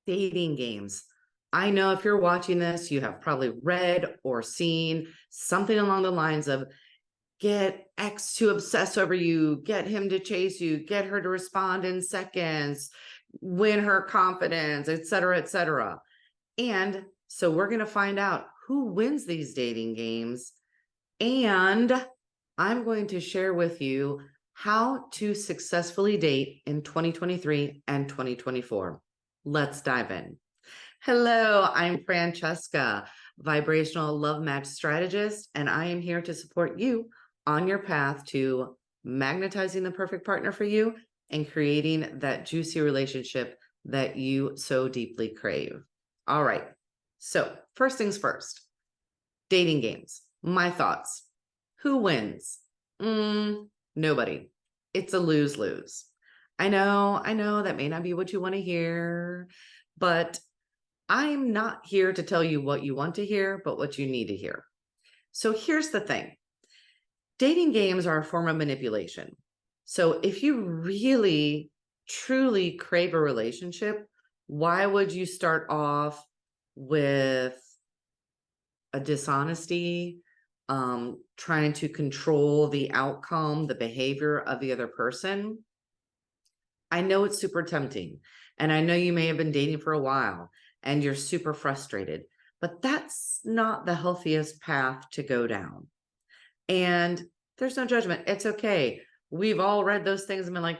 Dating games. I know if you're watching this, you have probably read or seen something along the lines of get X to obsess over you, get him to chase you, get her to respond in seconds, win her confidence, et cetera, et cetera. And so we're going to find out who wins these dating games. And I'm going to share with you how to successfully date in 2023 and 2024. Let's dive in. Hello, I'm Francesca, vibrational love match strategist, and I am here to support you on your path to magnetizing the perfect partner for you and creating that juicy relationship that you so deeply crave. All right. So, first things first, dating games. My thoughts. Who wins? Nobody. It's a lose-lose. I know that may not be what you want to hear, but I'm not here to tell you what you want to hear, but what you need to hear. So here's the thing. Dating games are a form of manipulation. So if you really, truly crave a relationship, why would you start off with a dishonesty, trying to control the outcome, the behavior of the other person? I know it's super tempting, and I know you may have been dating for a while and you're super frustrated, but that's not the healthiest path to go down. And there's no judgment. It's okay. We've all read those things and been like,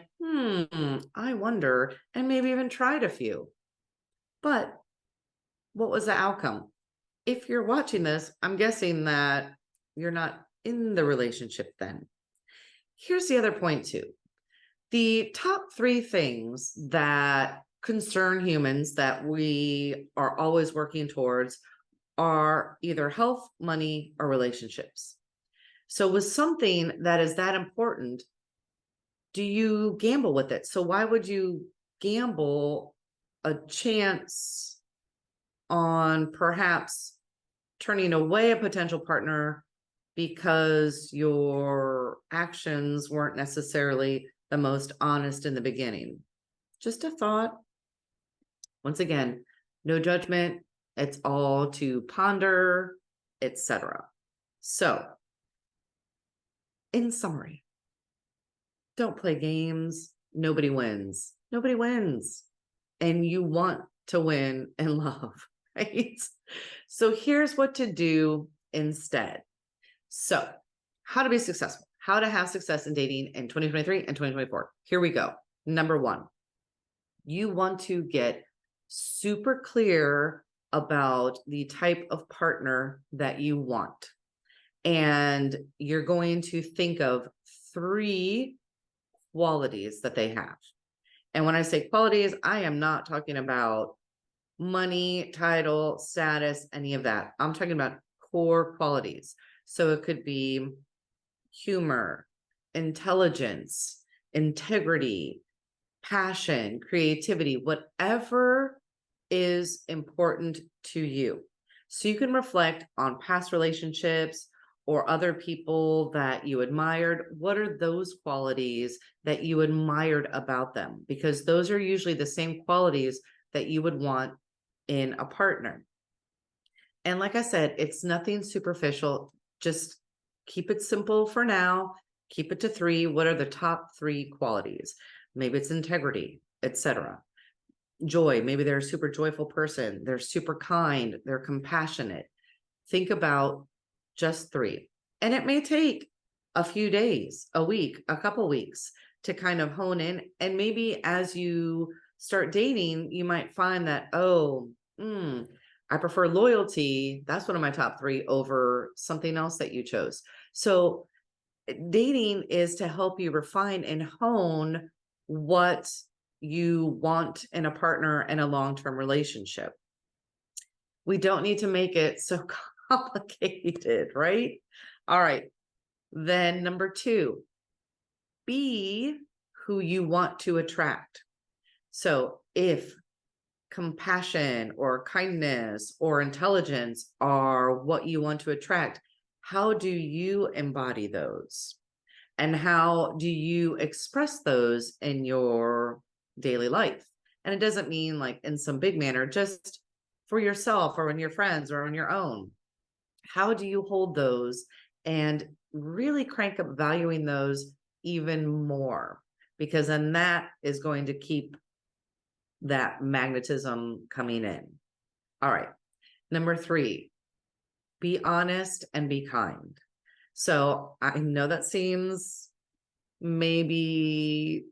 I wonder, and maybe even tried a few. But what was the outcome? If you're watching this, I'm guessing that you're not in the relationship then. Here's the other point too. The top 3 things that concern humans that we are always working towards are either health, money, or relationships. So with something that is that important, do you gamble with it? So why would you gamble a chance on perhaps turning away a potential partner because your actions weren't necessarily the most honest in the beginning? Just a thought. Once again, no judgment. It's all to ponder, etc. So, in summary, don't play games. Nobody wins. Nobody wins. And you want to win in love, right? So here's what to do instead. So, how to be successful, how to have success in dating in 2023 and 2024. Here we go. Number 1, you want to get super clear about the type of partner that you want. And you're going to think of 3 qualities that they have. And when I say qualities, I am not talking about money, title, status, any of that. I'm talking about core qualities. So it could be humor, intelligence, integrity, passion, creativity, whatever is important to you. So you can reflect on past relationships or other people that you admired. What are those qualities that you admired about them? Because those are usually the same qualities that you would want in a partner. And like I said, it's nothing superficial. Just keep it simple for now. Keep it to 3. What are the top 3 qualities? Maybe it's integrity, etc. Joy. Maybe they're a super joyful person. They're super kind. They're compassionate. Think about just 3. And it may take a few days, a week, a couple weeks to kind of hone in. And maybe as you start dating, you might find that, I prefer loyalty. That's one of my top 3 over something else that you chose. So dating is to help you refine and hone what you want in a partner in a long-term relationship. We don't need to make it so complicated, right? All right. Then number 2, be who you want to attract. So if compassion or kindness or intelligence are what you want to attract, how do you embody those? And how do you express those in your daily life? And it doesn't mean like in some big manner, just for yourself or in your friends or on your own. How do you hold those and really crank up valuing those even more? Because then that is going to keep that magnetism coming in. All right. Number 3, be honest and be kind. So I know that seems maybe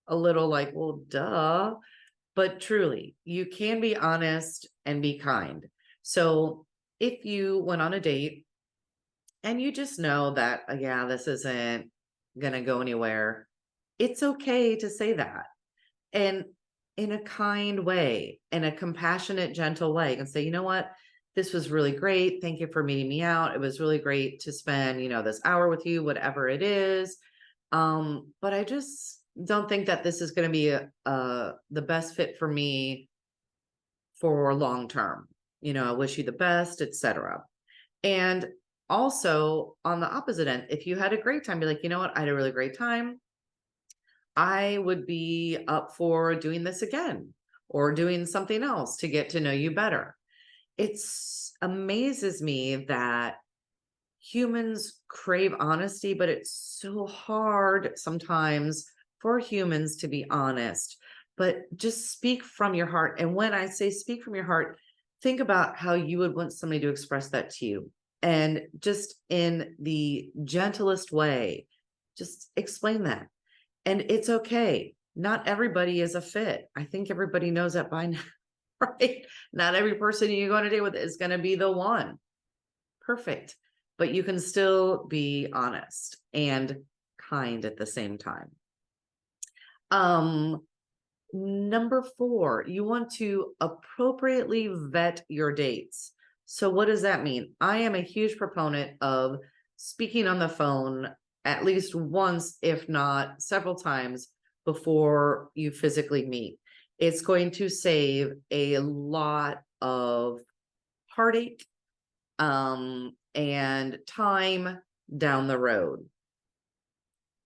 a little like, well, duh, but truly, you can be honest and be kind. So if you went on a date and you just know that, yeah, this isn't going to go anywhere, it's okay to say that. And in a kind way, in a compassionate, gentle way, and say, you know what? This was really great. Thank you for meeting me out. It was really great to spend, this hour with you, whatever it is. But I just don't think that this is going to be the best fit for me for long term. I wish you the best, etc. And also on the opposite end, if you had a great time, be like, you know what? I had a really great time. I would be up for doing this again or doing something else to get to know you better. It amazes me that humans crave honesty, but it's so hard sometimes for humans to be honest. But just speak from your heart. And when I say speak from your heart, think about how you would want somebody to express that to you. And just in the gentlest way, just explain that. And it's okay. Not everybody is a fit. I think everybody knows that by now, right? Not every person you go on a date with is going to be the one. Perfect. But you can still be honest and kind at the same time. Number 4, you want to appropriately vet your dates. So what does that mean? I am a huge proponent of speaking on the phone at least once, if not several times, before you physically meet. It's going to save a lot of heartache and time down the road.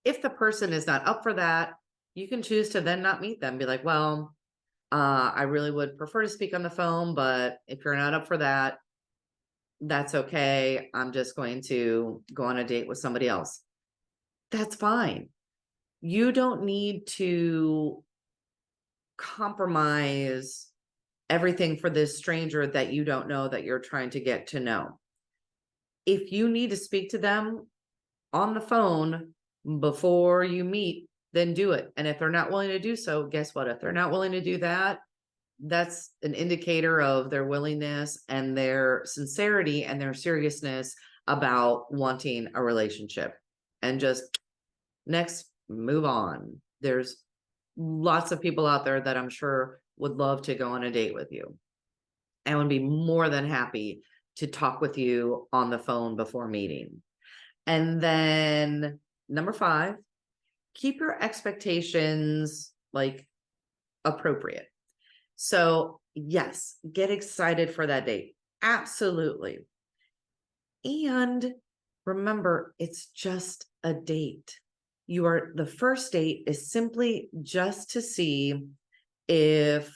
If the person is not up for that, you can choose to then not meet them. Be like, well, I really would prefer to speak on the phone, but if you're not up for that, that's okay. I'm just going to go on a date with somebody else. That's fine. You don't need to compromise everything for this stranger that you don't know that you're trying to get to know. If you need to speak to them on the phone before you meet, then do it. And if they're not willing to do so, guess what? If they're not willing to do that, that's an indicator of their willingness and their sincerity and their seriousness about wanting a relationship. And just next, move on. There's lots of people out there that I'm sure would love to go on a date with you and would be more than happy to talk with you on the phone before meeting. And then number 5, keep your expectations like appropriate. So yes, get excited for that date. Absolutely. And remember, it's just a date. The first date is simply just to see if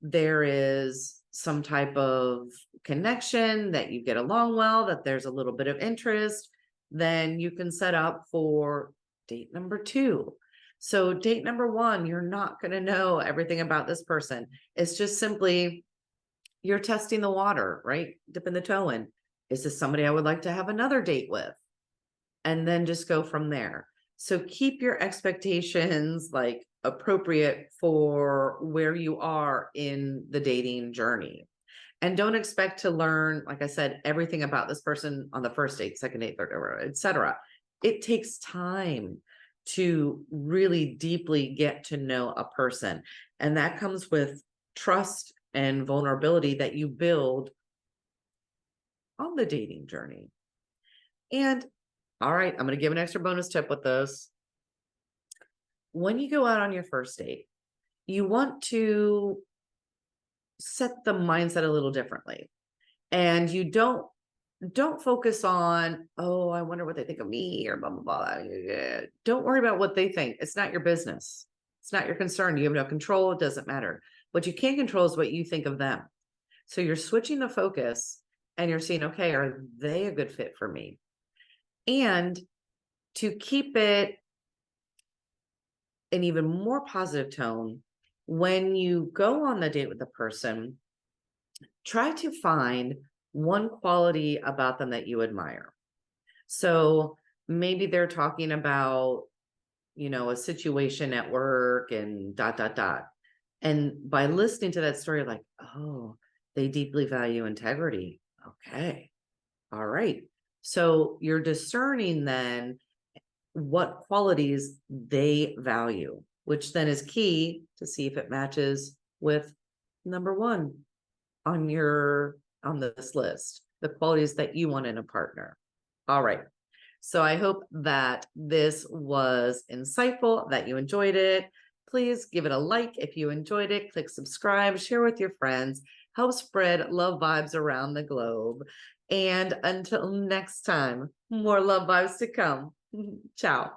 there is some type of connection, that you get along well, that there's a little bit of interest. Then you can set up for date number 2. So date number 1, you're not going to know everything about this person. It's just simply you're testing the water, right? Dipping the toe in. Is this somebody I would like to have another date with? And then just go from there. So keep your expectations like appropriate for where you are in the dating journey. And don't expect to learn, like I said, everything about this person on the first date, second date, third, etc. It takes time to really deeply get to know a person. And that comes with trust and vulnerability that you build on the dating journey. And all right, I'm going to give an extra bonus tip with this. When you go out on your first date, you want to set the mindset a little differently. And you don't focus on, oh, I wonder what they think of me or blah, blah, blah. Don't worry about what they think. It's not your business. It's not your concern. You have no control. It doesn't matter. What you can control is what you think of them. So you're switching the focus and you're seeing, okay, are they a good fit for me? And to keep it an even more positive tone, when you go on the date with the person, try to find one quality about them that you admire. So maybe they're talking about, a situation at work and dot, dot, dot. And by listening to that story, like, oh, they deeply value integrity. Okay. All right. So you're discerning then what qualities they value, which then is key to see if it matches with number one on this list, the qualities that you want in a partner. All right. So I hope that this was insightful, that you enjoyed it. Please give it a like if you enjoyed it. Click subscribe, share with your friends, help spread love vibes around the globe. And until next time, more love vibes to come. Ciao.